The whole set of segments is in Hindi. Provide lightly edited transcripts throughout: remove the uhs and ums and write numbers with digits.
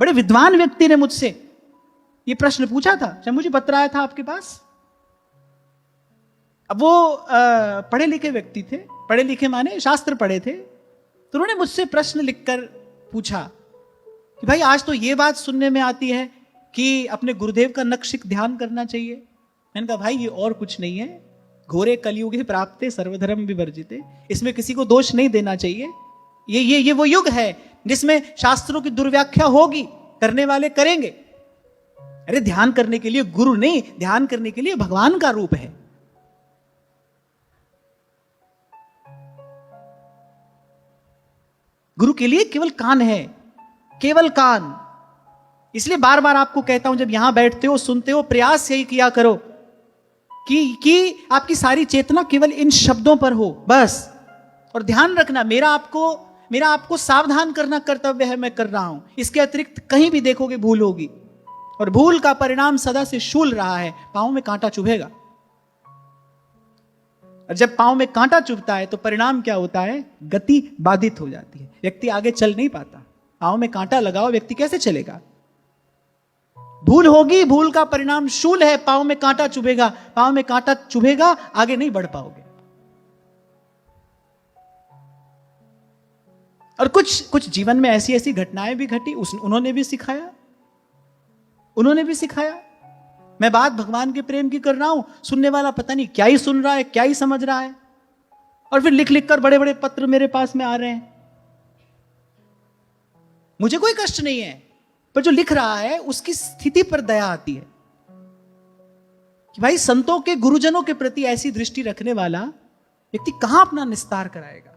बड़े विद्वान व्यक्ति ने मुझसे ये प्रश्न पूछा था जब मुझे बतलाया था आपके पास। अब वो पढ़े लिखे व्यक्ति थे, पढ़े लिखे माने शास्त्र पढ़े थे, तो उन्होंने मुझसे प्रश्न लिखकर पूछा कि भाई आज तो ये बात सुनने में आती है कि अपने गुरुदेव का नखशिख ध्यान करना चाहिए। मैंने कहा भाई ये और कुछ नहीं है, घोरे कलयुगे प्राप्ते सर्वधर्म विवर्जिते, इसमें किसी को दोष नहीं देना चाहिए। ये वो युग है जिसमें शास्त्रों की दुर्व्याख्या होगी, करने वाले करेंगे। अरे ध्यान करने के लिए गुरु नहीं, ध्यान करने के लिए भगवान का रूप है। गुरु के लिए केवल कान है, केवल कान। इसलिए बार बार आपको कहता हूं, जब यहां बैठते हो सुनते हो, प्रयास यही किया करो कि आपकी सारी चेतना केवल इन शब्दों पर हो बस। और ध्यान रखना, मेरा आपको सावधान करना कर्तव्य है, मैं कर रहा हूं। इसके अतिरिक्त कहीं भी देखोगे भूल होगी, और भूल का परिणाम सदा से शूल रहा है, पांव में कांटा चुभेगा। और जब पांव में कांटा चुभता है तो परिणाम क्या होता है? गति बाधित हो जाती है, व्यक्ति आगे चल नहीं पाता। पांव में कांटा लगाओ, व्यक्ति कैसे चलेगा? भूल होगी, भूल का परिणाम शूल है, पांव में कांटा चुभेगा, पांव में कांटा चुभेगा, आगे नहीं बढ़ पाओगे। और कुछ जीवन में ऐसी ऐसी घटनाएं भी घटी, उन्होंने भी सिखाया। मैं बात भगवान के प्रेम की कर रहा हूं, सुनने वाला पता नहीं क्या ही सुन रहा है, क्या ही समझ रहा है, और फिर लिख लिख कर बड़े बड़े पत्र मेरे पास में आ रहे हैं। मुझे कोई कष्ट नहीं है, पर जो लिख रहा है उसकी स्थिति पर दया आती है कि भाई संतों के, गुरुजनों के प्रति ऐसी दृष्टि रखने वाला व्यक्ति कहां अपना निस्तार कराएगा।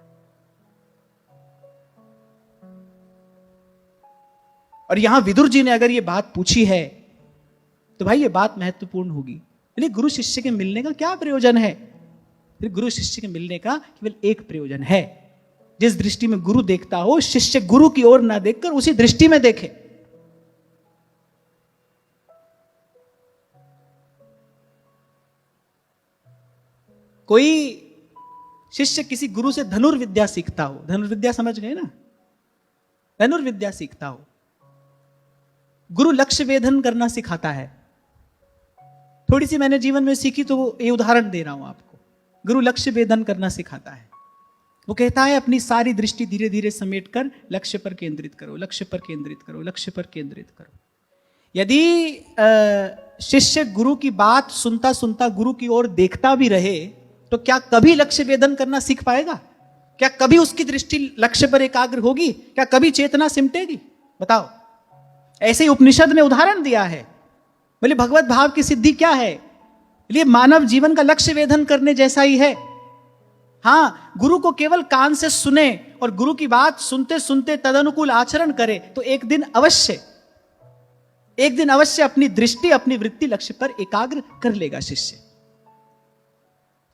और यहां विदुर जी ने अगर ये बात पूछी है तो भाई ये बात महत्वपूर्ण होगी। यानी गुरु शिष्य के मिलने का क्या प्रयोजन है? फिर गुरु शिष्य के मिलने का केवल एक प्रयोजन है, जिस दृष्टि में गुरु देखता हो, शिष्य गुरु की ओर ना देखकर उसी दृष्टि में देखे। कोई शिष्य किसी गुरु से धनुर्विद्या सीखता हो, धनुर्विद्या समझ गए ना, धनुर्विद्या सीखता हो, गुरु लक्ष्य वेधन करना सिखाता है। थोड़ी सी मैंने जीवन में सीखी तो ये उदाहरण दे रहा हूं आपको। गुरु लक्ष्य वेधन करना सिखाता है, वो कहता है अपनी सारी दृष्टि धीरे धीरे समेट कर लक्ष्य पर केंद्रित करो, लक्ष्य पर केंद्रित करो, लक्ष्य पर केंद्रित करो। यदि शिष्य गुरु की बात सुनता सुनता गुरु की ओर देखता भी रहे तो क्या कभी लक्ष्य वेधन करना सीख पाएगा? क्या कभी उसकी दृष्टि लक्ष्य पर एकाग्र होगी? क्या कभी चेतना सिमटेगी? बताओ। ऐसे ही उपनिषद में उदाहरण दिया है। बोले भगवत भाव की सिद्धि क्या है? लिए मानव जीवन का लक्ष्य वेधन करने जैसा ही है। हां, गुरु को केवल कान से सुने और गुरु की बात सुनते सुनते तदनुकूल आचरण करे तो एक दिन अवश्य अपनी दृष्टि, अपनी वृत्ति लक्ष्य पर एकाग्र कर लेगा शिष्य।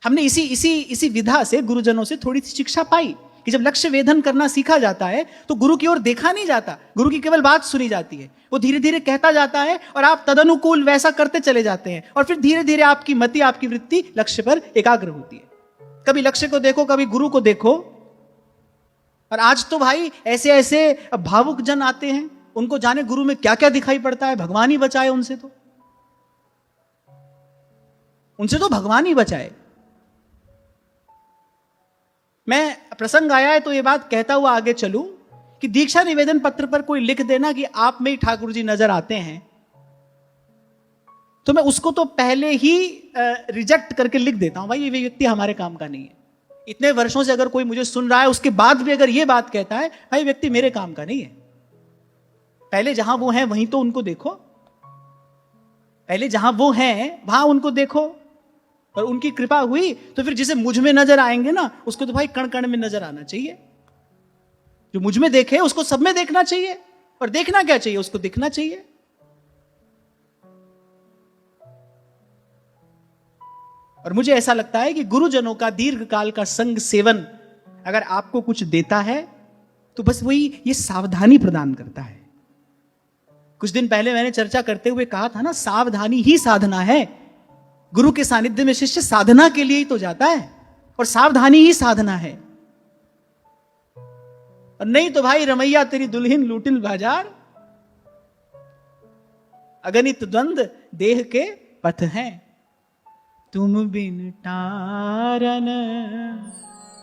हमने इसी विधा से गुरुजनों से थोड़ी सी शिक्षा पाई कि जब लक्ष्य वेधन करना सीखा जाता है तो गुरु की ओर देखा नहीं जाता, गुरु की केवल बात सुनी जाती है। वो धीरे धीरे कहता जाता है और आप तदनुकूल वैसा करते चले जाते हैं, और फिर धीरे धीरे आपकी मति, आपकी वृत्ति लक्ष्य पर एकाग्र होती है। कभी लक्ष्य को देखो, कभी गुरु को देखो। और आज तो भाई ऐसे ऐसे भावुक जन आते हैं, उनको जाने गुरु में क्या क्या दिखाई पड़ता है। भगवान ही बचाए उनसे तो भगवान ही बचाए। मैं प्रसंग आया है तो ये बात कहता हुआ आगे चलूं कि दीक्षा निवेदन पत्र पर कोई लिख देना कि आप में ही ठाकुर जी नजर आते हैं, तो मैं उसको तो पहले ही रिजेक्ट करके लिख देता हूं, भाई ये व्यक्ति हमारे काम का नहीं है। इतने वर्षों से अगर कोई मुझे सुन रहा है उसके बाद भी अगर ये बात कहता है, भाई व्यक्ति मेरे काम का नहीं है। पहले जहां वो हैं वहीं तो उनको देखो, पहले जहां वो हैं वहां उनको देखो, और उनकी कृपा हुई तो फिर जिसे मुझ में नजर आएंगे ना, उसको तो भाई कण कण में नजर आना चाहिए। जो मुझ में देखे उसको सब में देखना चाहिए, और देखना क्या चाहिए, उसको दिखना चाहिए। और मुझे ऐसा लगता है कि गुरुजनों का दीर्घ काल का संग सेवन अगर आपको कुछ देता है तो बस वही ये सावधानी प्रदान करता है। कुछ दिन पहले मैंने चर्चा करते हुए कहा था ना, सावधानी ही साधना है। गुरु के सानिध्य में शिष्य साधना के लिए ही तो जाता है, और सावधानी ही साधना है। और नहीं तो भाई रमैया तेरी दुल्हन लूटिल बाजार, अगणित द्वंद्व देह के पथ हैं, तुम बिन तारन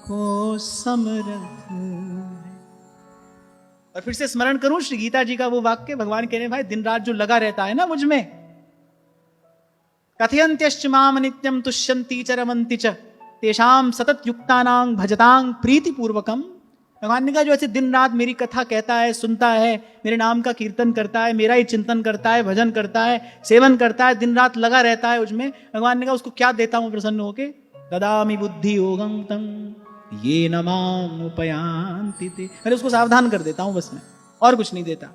को समरथ। और फिर से स्मरण करूं श्री गीता जी का वो वाक्य, भगवान कह रहे भाई दिन रात जो लगा रहता है ना मुझ में, कथयन्त्यश्च माम नित्यम तुष्यन्ति च रमन्ति च तेषाम सतत युक्तानां भजतां प्रीति पूर्वकम। भगवान ने कहा जो ऐसे दिन रात मेरी कथा कहता है, सुनता है, मेरे नाम का कीर्तन करता है, मेरा ही चिंतन करता है, भजन करता है, सेवन करता है, दिन रात लगा रहता है उसमें, भगवान ने कहा उसको क्या देता हूं प्रसन्न होके, ददामि बुद्धि योगं तं ये न माम उपयान्ति ते, मैंने उसको सावधान कर देता हूं बस, मैं और कुछ नहीं देता।